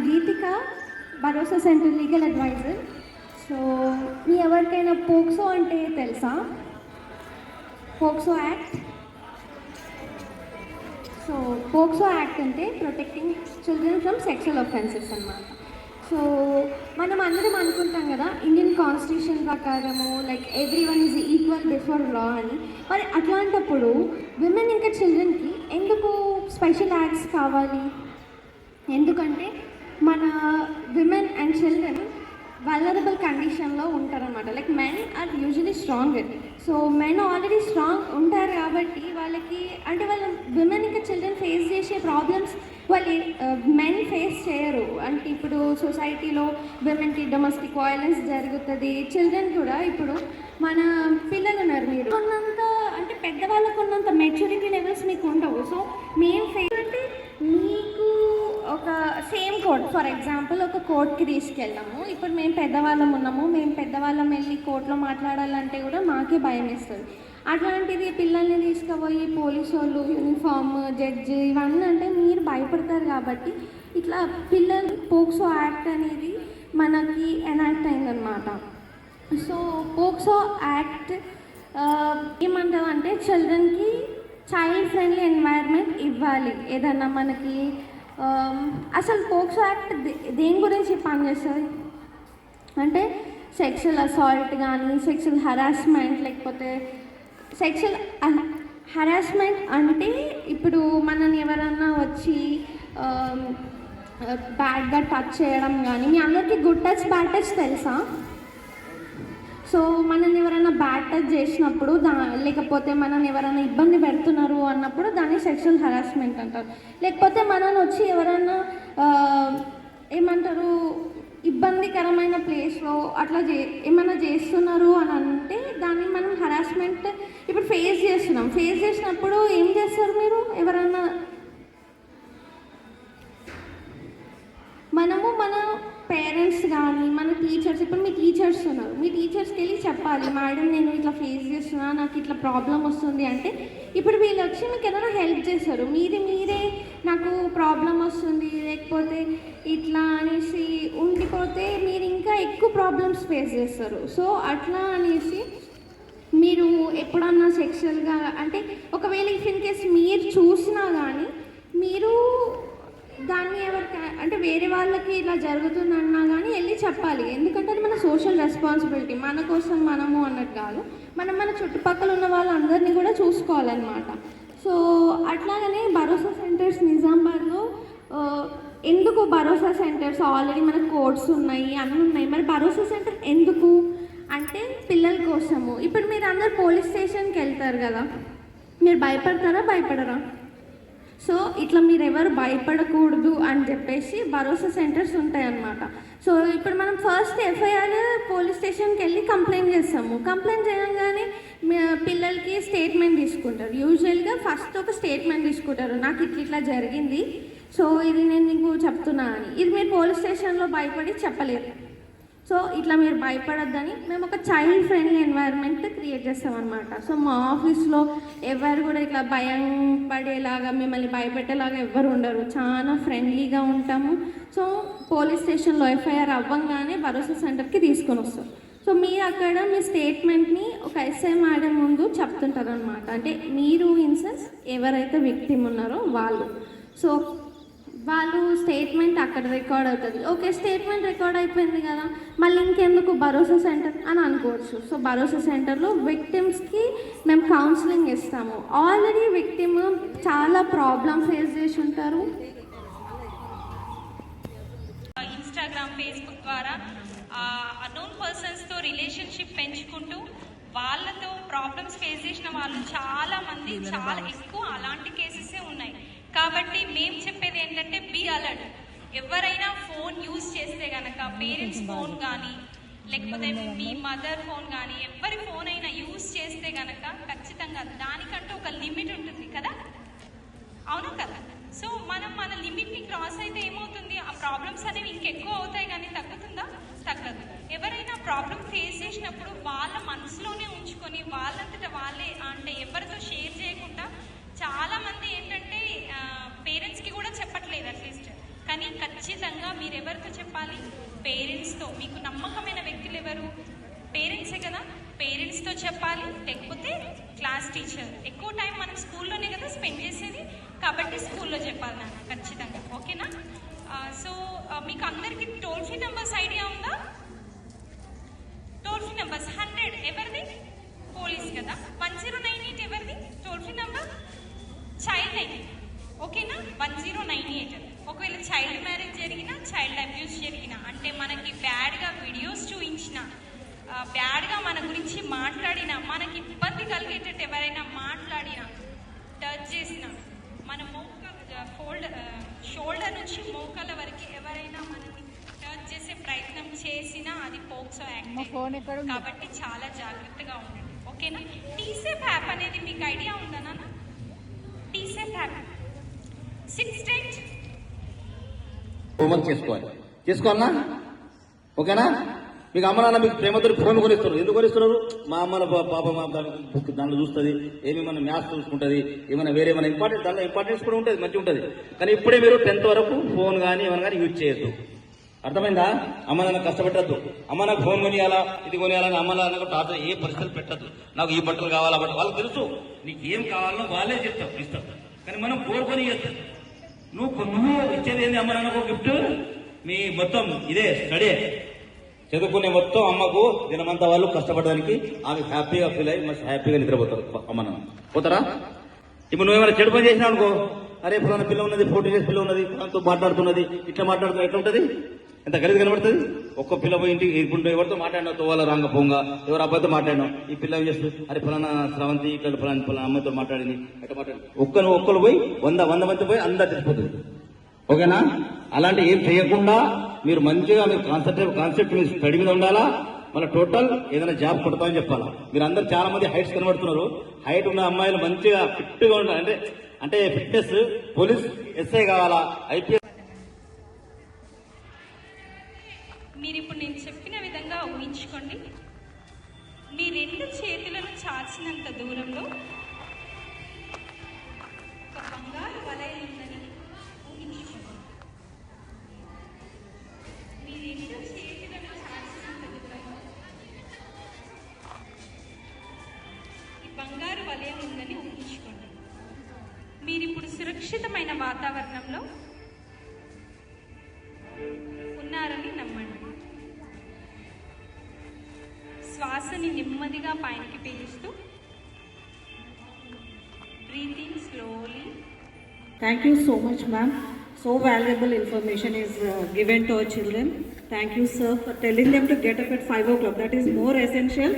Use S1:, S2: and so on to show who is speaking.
S1: గీతిక, Bharosa centre legal adviser. So మీ ఎవరికైనా POCSO అంటే తెలుసా? POCSO act. So POCSO act అంటే protecting children from sexual offences అన్నమాట. సో మనం అందరం అనుకుంటాం కదా, ఇండియన్ కాన్స్టిట్యూషన్ ప్రకారము like everyone is equal before law అని. మరి అట్లాంటప్పుడు విమెన్ ఇంకా చిల్డ్రన్కి ఎందుకు స్పెషల్ యాక్ట్స్ కావాలి? ఎందుకంటే మన విమెన్ అండ్ చిల్డ్రన్ వల్నరబుల్ కండిషన్లో ఉంటారనమాట. Like men are usually strong. So men already strong ఉంటారు కాబట్టి వాళ్ళకి అంటే వాళ్ళ విమెన్ ఇంకా చిల్డ్రన్ ఫేస్ చేసే ప్రాబ్లమ్స్ వాళ్ళు మెన్ ఫేస్ చేయరు. అంటే ఇప్పుడు సొసైటీలో విమెన్కి డొమెస్టిక్ వైలెన్స్ జరుగుతుంది. చిల్డ్రన్ కూడా ఇప్పుడు మన పిల్లలు ఉన్నారు, మీరు ఉన్నంత అంటే పెద్దవాళ్ళకు ఉన్నంత మెచ్యూరిటీ లెవెల్స్ మీకు ఉండవు. సో మేము ఫేస్ అంటే మీకు ఒక సేమ్ కోర్ట్, ఫర్ ఎగ్జాంపుల్ ఒక కోర్ట్కి తీసుకెళ్ళాము. ఇప్పుడు మేము పెద్దవాళ్ళం ఉన్నాము, మేము పెద్దవాళ్ళం వెళ్ళి కోర్టులో మాట్లాడాలంటే కూడా మాకే భయం వేస్తుంది. అట్లాంటిది పిల్లల్ని తీసుకుపోయి పోలీసు వాళ్ళు యూనిఫామ్ జడ్జి ఇవన్నీ అంటే మీరు భయపడతారు. కాబట్టి ఇట్లా పిల్లలు పోక్సో యాక్ట్ అనేది మనకి ఎనాక్ట్ అయిందనమాట. సో పోక్సో యాక్ట్ ఏమంటారు అంటే చిల్డ్రన్కి చైల్డ్ ఫ్రెండ్లీ ఎన్వైర్న్మెంట్ ఇవ్వాలి. ఏదన్నా మనకి అసలు పోక్సో యాక్ట్ దేని గురించి పనిచేస్తుంది అంటే సెక్షువల్ అసాల్ట్ కానీ, సెక్షువల్ హరాస్మెంట్, లేకపోతే సెక్షువల్ హరాస్మెంట్ అంటే ఇప్పుడు మనని ఎవరన్నా వచ్చి బ్యాడ్గా టచ్ చేయడం కానీ, మీ అందరికీ గుడ్ టచ్ బ్యాడ్ టచ్ తెలుసా? సో మనల్ని ఎవరైనా బ్యాడ్ టచ్ చేసినప్పుడు లేకపోతే మనల్ని ఎవరైనా ఇబ్బంది పెడుతున్నారు అన్నప్పుడు దాన్ని సెక్షువల్ హరాస్మెంట్ అంటారు. లేకపోతే మనల్ని వచ్చి ఎవరైనా ఏమంటారు ఇబ్బందికరమైన ప్లేస్లో అట్లా ఏమైనా చేస్తున్నారు అని అంటే దాన్ని మనం హరాస్మెంట్ ఇప్పుడు ఫేస్ చేస్తున్నాం. ఫేస్ చేసినప్పుడు ఏం చేస్తారు మీరు? ఎవరైనా మనము మన పేరెంట్స్ కానీ మన టీచర్స్, ఇప్పుడు మీ టీచర్స్ ఉన్నారు, మీ టీచర్స్కి వెళ్ళి చెప్పాలి, మేడం నేను ఇట్లా ఫేస్ చేస్తున్నా, నాకు ఇట్లా ప్రాబ్లం వస్తుంది అంటే ఇప్పుడు వీళ్ళు వచ్చి మీకు ఏదైనా హెల్ప్ చేస్తారు. మీరే నాకు ప్రాబ్లం వస్తుంది లేకపోతే ఇట్లా అనేసి ఉండిపోతే మీరు ఇంకా ఎక్కువ ప్రాబ్లమ్స్ ఫేస్ చేస్తారు. సో అట్లా అనేసి మీరు ఎప్పుడన్నా సెక్షువల్గా అంటే ఒకవేళ ఇఫ్ ఇన్ కేస్ మీరు చూసినా కానీ మీరు దాన్ని ఎవరికి అంటే వేరే వాళ్ళకి ఇలా జరుగుతుందన్నా కానీ వెళ్ళి చెప్పాలి. ఎందుకంటే అది మన సోషల్ రెస్పాన్సిబిలిటీ, మన కోసం మనము అన్నట్టు కాదు, మన చుట్టుపక్కల ఉన్న వాళ్ళందరినీ కూడా చూసుకోవాలన్నమాట. సో అట్లాగనే భరోసా సెంటర్స్ నిజామాబాద్లో ఎందుకు భరోసా సెంటర్స్ ఆల్రెడీ మనకు కోర్ట్స్ ఉన్నాయి, అన్నీ ఉన్నాయి. మరి భరోసా సెంటర్ ఎందుకు అంటే పిల్లల కోసము. ఇప్పుడు మీరు అందరు పోలీస్ స్టేషన్కి వెళ్తారు కదా, మీరు భయపడతారా? భయపడరా? సో ఇట్లా మీరు ఎవరు భయపడకూడదు అని చెప్పేసి భరోసా సెంటర్స్ ఉంటాయి అన్నమాట. సో ఇప్పుడు మనం ఫస్ట్ ఎఫ్ఐఆర్ పోలీస్ స్టేషన్కి వెళ్ళి కంప్లైంట్ చేస్తాము. కంప్లైంట్ చేయగానే పిల్లలకి స్టేట్మెంట్ తీసుకుంటారు. యూజువల్గా ఫస్ట్ ఒక స్టేట్మెంట్ తీసుకుంటారు, నాకు ఇట్లా జరిగింది, సో ఇది నేను నీకు చెప్తున్నా అని. ఇది మీరు పోలీస్ స్టేషన్లో భయపడి చెప్పలేరు. సో ఇట్లా మీరు భయపడొద్దని మేము ఒక చైల్డ్ ఫ్రెండ్లీ ఎన్వైర్న్మెంట్ క్రియేట్ చేస్తామన్నమాట. సో మా ఆఫీస్లో ఎవరు కూడా ఇట్లా భయం పడేలాగా మిమ్మల్ని భయపెట్టేలాగా ఎవరు ఉండరు, చాలా ఫ్రెండ్లీగా ఉంటాము. సో పోలీస్ స్టేషన్లో ఎఫ్ఐఆర్ అవ్వగానే భరోసా సెంటర్కి తీసుకొని వస్తారు. సో మీరు అక్కడ మీ స్టేట్మెంట్ని ఒక ఎస్ఐ మేడం ముందు చెప్తుంటారు అనమాట. అంటే మీరు ఇన్సెన్స్ ఎవరైతే విక్టిమ్ ఉన్నారో వాళ్ళు. సో వాళ్ళు స్టేట్మెంట్ అక్కడ రికార్డ్ అవుతుంది. ఓకే, స్టేట్మెంట్ రికార్డ్ అయిపోయింది కదా, మళ్ళీ ఇంకెందుకు భరోసా సెంటర్ అని అనుకోవచ్చు. సో భరోసా సెంటర్లో విక్టిమ్స్కి మేము కౌన్సిలింగ్ ఇస్తాము. ఆల్రెడీ విక్టిమ్ చాలా ప్రాబ్లమ్ ఫేస్ చేసి ఉంటారు.
S2: ఇన్స్టాగ్రామ్, ఫేస్బుక్ ద్వారా అన్నోన్ పర్సన్స్తో రిలేషన్షిప్ పెంచుకుంటూ వాళ్ళతో ప్రాబ్లమ్స్ ఫేస్ చేసిన వాళ్ళు చాలా మంది, చాలా ఎక్కువ అలాంటి కేసెసే ఉన్నాయి. కాబట్టి మేము చెప్పేది ఏంటంటే బీ అలర్ట్. ఎవరైనా ఫోన్ యూజ్ చేస్తే కనుక పేరెంట్స్ ఫోన్ కానీ లేకపోతే మీ మదర్ ఫోన్ కానీ ఎవరి ఫోన్ అయినా యూజ్ చేస్తే కనుక ఖచ్చితంగా దానికంటూ ఒక లిమిట్ ఉంటుంది కదా, అవును కదా? సో మనం మన లిమిట్ని క్రాస్ అయితే ఏమవుతుంది, ఆ ప్రాబ్లమ్స్ అనేవి ఇంకెక్కువ అవుతాయి కానీ తగ్గుతుందా? తగ్గదు. ఎవరైనా ప్రాబ్లం ఫేస్ చేసినప్పుడు వాళ్ళ మనసులోనే ఉంచుకొని వాళ్ళంతటా వాళ్ళే అంటే ఎవరితో షేర్ చేయకుండా చాలామంది ఏంటంటే పేరెంట్స్కి కూడా చెప్పట్లేదు అట్లీస్ట్. కానీ ఖచ్చితంగా మీరు పేరెంట్స్తో, మీకు నమ్మకమైన వ్యక్తులు ఎవరు? పేరెంట్సే కదా. పేరెంట్స్తో చెప్పాలి, లేకపోతే క్లాస్ టీచర్. ఎక్కువ టైం మనం స్కూల్లోనే కదా స్పెండ్ చేసేది, కాబట్టి స్కూల్లో చెప్పాలి నాన్న ఖచ్చితంగా. ఓకేనా? సో మీకు అందరికీ టోల్ ఫ్రీ నెంబర్స్ ఐడియా ఉందా? టోల్ ఫ్రీ నెంబర్స్ 100 ఎవరిది? పోలీస్ కదా. 1098 ఎవరిది toll free number? Child line. ఓకేనా? 1098. ఒకవేళ చైల్డ్ మ్యారేజ్ జరిగినా, చైల్డ్ అబ్యూస్ జరిగినా, అంటే మనకి బ్యాడ్గా వీడియోస్ చూపించిన, బ్యాడ్గా మన గురించి మాట్లాడినా, మనకి ఇబ్బంది కలిగేటట్టు ఎవరైనా మాట్లాడినా, టచ్ చేసిన, మన షోల్డర్ నుంచి మోకాల వరకు ఎవరైనా మనకి టచ్ చేసే ప్రయత్నం చేసినా అది పోక్సో యాక్ట్. కాబట్టి చాలా జాగ్రత్తగా ఉండండి. ఓకేనా? టీసేఫ్ యాప్ అనేది మీకు ఐడియా ఉందా నాన్న? టీసేఫ్ యాప్ 6 days
S3: హోంవర్క్ చేసుకోవాలన్నా? ఓకేనా? మీకు అమ్మ నాన్న మీకు ప్రేమతో ఫోన్ కొనిస్తారు. ఎందుకు కొనిస్తున్నారు? మా అమ్మ పాప మా బుక్ దాంట్లో చూస్తుంది, ఏమేమన్నా మ్యాథ్స్ చూసుకుంటుంది, ఏమైనా వేరే ఏమైనా ఇంపార్టెంట్, దాంట్లో ఇంపార్టెన్స్ కూడా ఉంటుంది, మంచిగా ఉంటుంది. కానీ ఇప్పుడే మీరు 10th వరకు ఫోన్ కానీ ఏమైనా కానీ యూజ్ చేయొద్దు. అర్థమైందా? అమ్మ నాన్న కష్టపెట్టద్దు. అమ్మ నాకు ఫోన్ కొనియాలా, ఇది కొనియాలని అమ్మ నాన్నకు టార్చర్ ఏ పరిస్థితులు పెట్టద్దు. నాకు ఈ బట్టలు కావాలా, బట్టలు వాళ్ళకి తెలుసు, నీకు ఏం కావాలో వాళ్ళే చెప్తారు, ఇస్తారు. కానీ మనం కోరుకొని ఇస్తాం. నువ్వు ఇచ్చేది ఏంది అమ్మ నాన్నకు గిఫ్ట్? మీ మొత్తం ఇదే స్టడీ, చదువుకునే మొత్తం అమ్మకు దినమంతా వాళ్ళు కష్టపడడానికి ఆమె హ్యాపీగా ఫీల్ అయ్యి మస్తు హ్యాపీగా నిద్రపోతారు. అమ్మ నాన్న పోతారా? ఇప్పుడు నువ్వేమైనా చెడు పని చేసినావు అనుకో, అరే ఫలానా పిల్ల ఉన్నది, 14 years పిల్ల ఉన్నది, ఫలానాతో మాట్లాడుతున్నది, ఇట్లా మాట్లాడుతున్నది, ఎట్లా ఉంటుంది? ఎంత గలీజ్ కనబడుతుంది. ఒక్క పిల్ల పోయి ఇంటికి ఇప్పుడు ఎవరితో మాట్లాడినావు, తోవాల రాంగ పొంగ, ఎవరు అబ్బాయితో మాట్లాడినావు, ఈ పిల్ల ఏం చేస్తుంది, అరే ఫలానా స్రవంతి ఇట్లా ఫలానా అమ్మాయితో మాట్లాడింది, ఎట్లా మాట్లాడింది, ఒక్కరు పోయి 100 మంది పోయి అందరు తెలిసిపోతుంది. ఓకేనా? అలాంటి ఏం చేయకుండా మీరు మంచిగా మీరు కాన్సెప్ట్ మీ స్టడీ మీద ఉండాలా. మళ్ళీ టోటల్ ఏదైనా జాబ్ కొడతామని చెప్పాలా. మీరు అందరు చాలా మంది హైట్స్ కనబడుతున్నారు. హైట్ ఉన్న అమ్మాయిలు మంచిగా ఫిట్ గా ఉండాలి. అంటే ఫిట్నెస్, పోలీస్ ఎస్ఐ కావాలా, ఐపీఎస్.
S2: మీరు ఇప్పుడు నేను చెప్పిన విధంగా ఊహించుకోండి. మీ 2 చేతులను చాచినంత దూరంలో ఒక బంగారు వలయం ఉందని ఊహించుకోండి. మీ 2 చేతులను చాచినంత దూరంలో ఈ బంగారు వలయం ఉందని ఊహించుకోండి. మీరిప్పుడు సురక్షితమైన వాతావరణంలో ఉన్నారని నమ్మండి. శ్వాసని నెమ్మదిగా పైకి పీలుస్తూ breathing slowly.
S4: Thank you so much, ma'am. So valuable information is given to our children. Thank you, sir, for telling them to get up at 5 o'clock. That is more essential